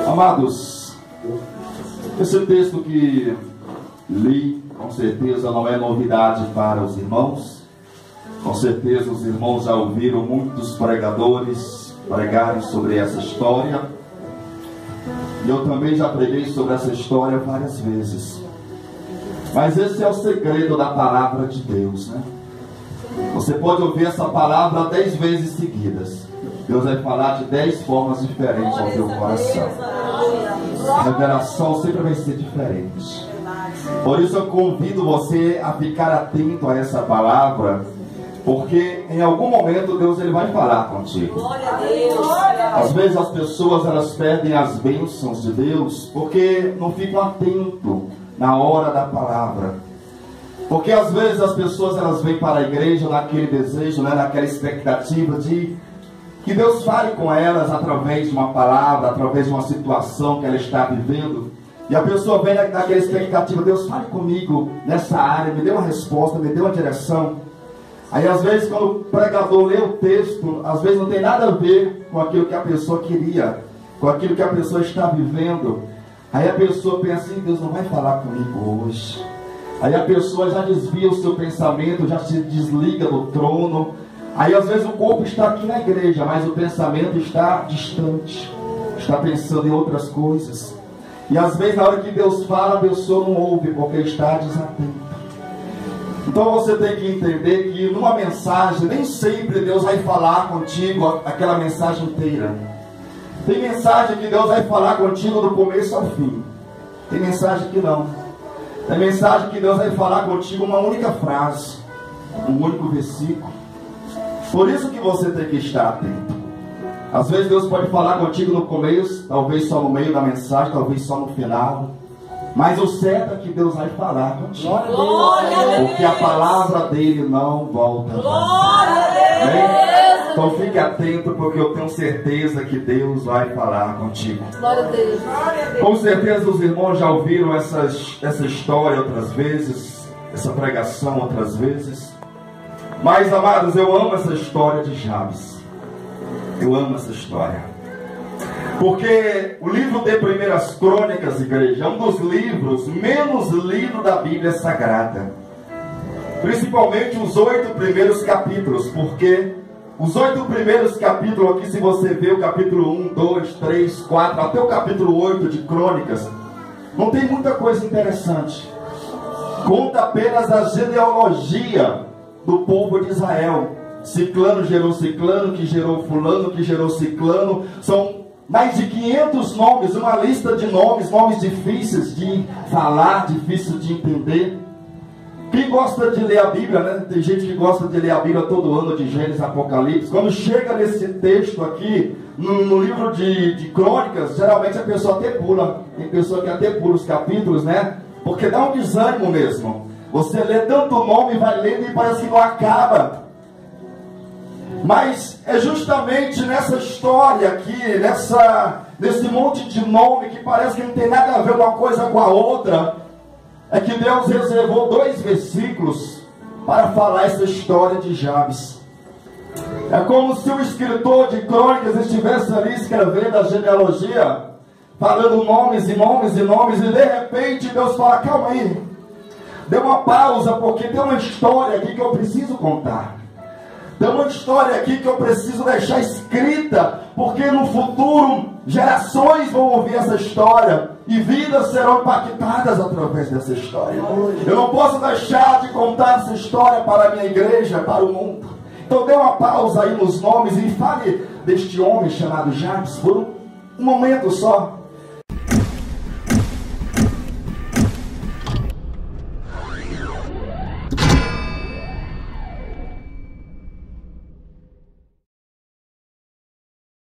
Amados, esse texto que li, com certeza não é novidade para os irmãos. Com certeza os irmãos já ouviram muitos pregadores pregarem sobre essa história. E eu também já preguei sobre essa história várias vezes. Mas esse é o segredo da palavra de Deus, né? Você pode ouvir essa palavra 10 vezes seguidas. Deus vai falar de 10 formas diferentes ao teu coração. A revelação sempre vai ser diferente. Por isso eu convido você a ficar atento a essa palavra, porque em algum momento Deus ele vai falar contigo. Às vezes as pessoas elas perdem as bênçãos de Deus porque não ficam atentos na hora da palavra. Porque às vezes as pessoas elas vêm para a igreja naquele desejo, né, naquela expectativa de que Deus fale com elas através de uma palavra, através de uma situação que ela está vivendo. E a pessoa vem naquela expectativa: Deus, fale comigo nessa área, me dê uma resposta, me dê uma direção. Aí às vezes quando o pregador lê o texto, às vezes não tem nada a ver com aquilo que a pessoa queria, com aquilo que a pessoa está vivendo. Aí a pessoa pensa assim: Deus não vai falar comigo hoje. Aí a pessoa já desvia o seu pensamento, já se desliga do trono. Aí às vezes o corpo está aqui na igreja, mas o pensamento está distante, está pensando em outras coisas. E às vezes na hora que Deus fala, a pessoa não ouve porque está desatenta. Então você tem que entender que numa mensagem, nem sempre Deus vai falar contigo aquela mensagem inteira. Tem mensagem que Deus vai falar contigo do começo ao fim. Tem mensagem que não. Tem mensagem que Deus vai falar contigo uma única frase, um único versículo. Por isso que você tem que estar atento. Às vezes Deus pode falar contigo no começo, talvez só no meio da mensagem, talvez só no final. Mas o certo é que Deus vai falar contigo. Porque a palavra dele não volta. Então fique atento, porque eu tenho certeza que Deus vai falar contigo. Com certeza os irmãos já ouviram essa história outras vezes, essa pregação outras vezes. Mas, amados, eu amo essa história de Jabes. Eu amo essa história. Porque o livro de Primeiras Crônicas, igreja, é um dos livros menos lidos da Bíblia Sagrada. Principalmente os 8 primeiros capítulos. Porque os 8 primeiros capítulos aqui, se você ver o capítulo 1, 2, 3, 4, até o capítulo 8 de Crônicas, não tem muita coisa interessante. Conta apenas a genealogia do povo de Israel. Ciclano gerou ciclano, que gerou fulano, que gerou ciclano. São mais de 500 nomes, uma lista de nomes, nomes difíceis de falar, difíceis de entender. Quem gosta de ler a Bíblia, né? Tem gente que gosta de ler a Bíblia todo ano, de Gênesis, Apocalipse. Quando chega nesse texto aqui, no livro de Crônicas, geralmente a pessoa até pula. Tem pessoa que até pula os capítulos, né? Porque dá um desânimo mesmo. Você lê tanto nome, vai lendo e parece que não acaba. Mas é justamente nessa história aqui, nesse monte de nome que parece que não tem nada a ver uma coisa com a outra, é que Deus reservou 2 versículos para falar essa história de Jabes. É como se o escritor de Crônicas estivesse ali escrevendo a genealogia, falando nomes e nomes e nomes, e de repente Deus fala: calma aí, dê uma pausa, porque tem uma história aqui que eu preciso contar. Tem uma história aqui que eu preciso deixar escrita, porque no futuro gerações vão ouvir essa história e vidas serão impactadas através dessa história. Eu não posso deixar de contar essa história para a minha igreja, para o mundo. Então dê uma pausa aí nos nomes e fale deste homem chamado Jabes por um momento só.